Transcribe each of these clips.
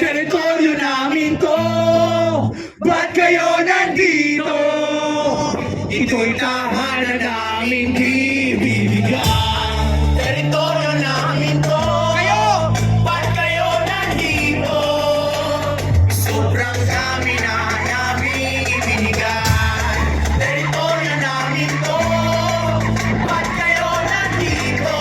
Teritoryo namin to, ba't kayo nandito? Ito'y tahanan namin ibibigay. Teritoryo namin to, ba't kayo nandito? Sobrang dami na namin ibinigay. Teritoryo namin to, ba't kayo nandito?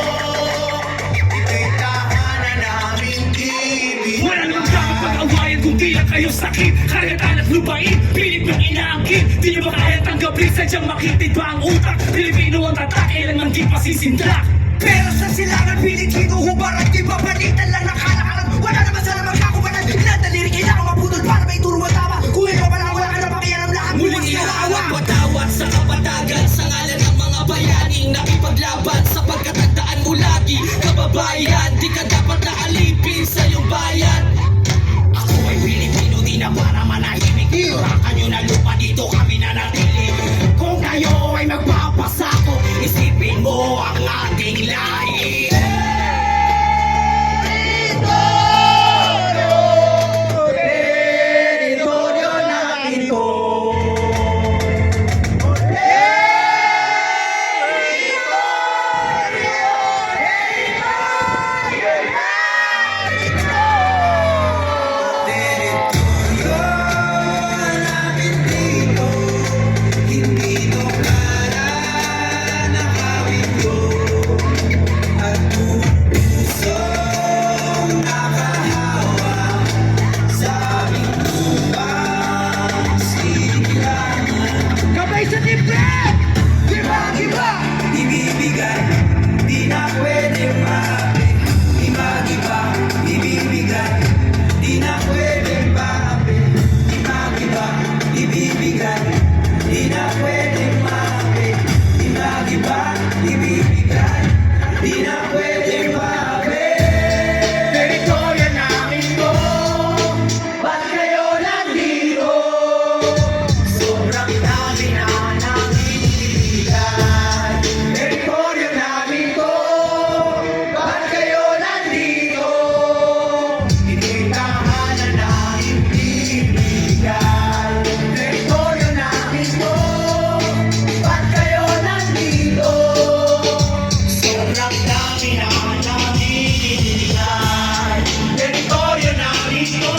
Ito'y tahanan namin ibibigay. Walang magkakang pag-awayan kung di lang kayo sakit. Karagatan at lupain, pilit ng inaangkin. Di nyo ba kaya tanggapin, sadyang makitid ba ang utak? Pilipino ang tatak, kailanman di pasisindak. Pero sa silangan, Pilipino hubaran, di ba panitan lang nakalakaran? Wala naman sana magkakubanan, nadaliri kailangan maputol para may turo at tama. Kung ikaw pala wala ka na pakialam lahat, muling iaawa. Patawat sa kapatagan, sa ngalan ng mga bayaning nakipaglaban, sapagkat tandaan mo lagi, kababayan, di ka dapat naalipin sa iyong bayan. Ako ay Pilipino, di na para manahimik. Turakan nyo na lupa, dito kami nanatili. Kung kayo ay magpapasako, isipin mo ang ating lahi. Teritoryo natin to. Kabay sa tibre! Diba, diba? Ibibigay, di na pwede maapin. Di magiba, ibibigay, di na pwede maapin. Di magiba, ibibigay, di na pwede maapin. Di magiba, ibibigay, di na pwede maapin. Teritoryo namin to, ba't kayo nandito? Sobrang dami na namin ibigay. Teritoryo namin to, ba't kayo nandito? Ito'y tahanan na ibibigay. Teritoryo namin to, ba't kayo nandito? Sobrang dami na namin ibigay. Teritoryo namin to,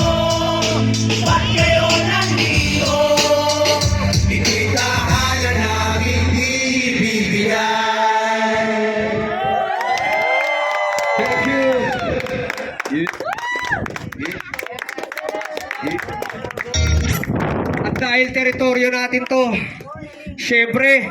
ba't kayo nandito? Ito'y tahanan namin ibibigay. Thank you. At dahil teritoryo natin to, syempre,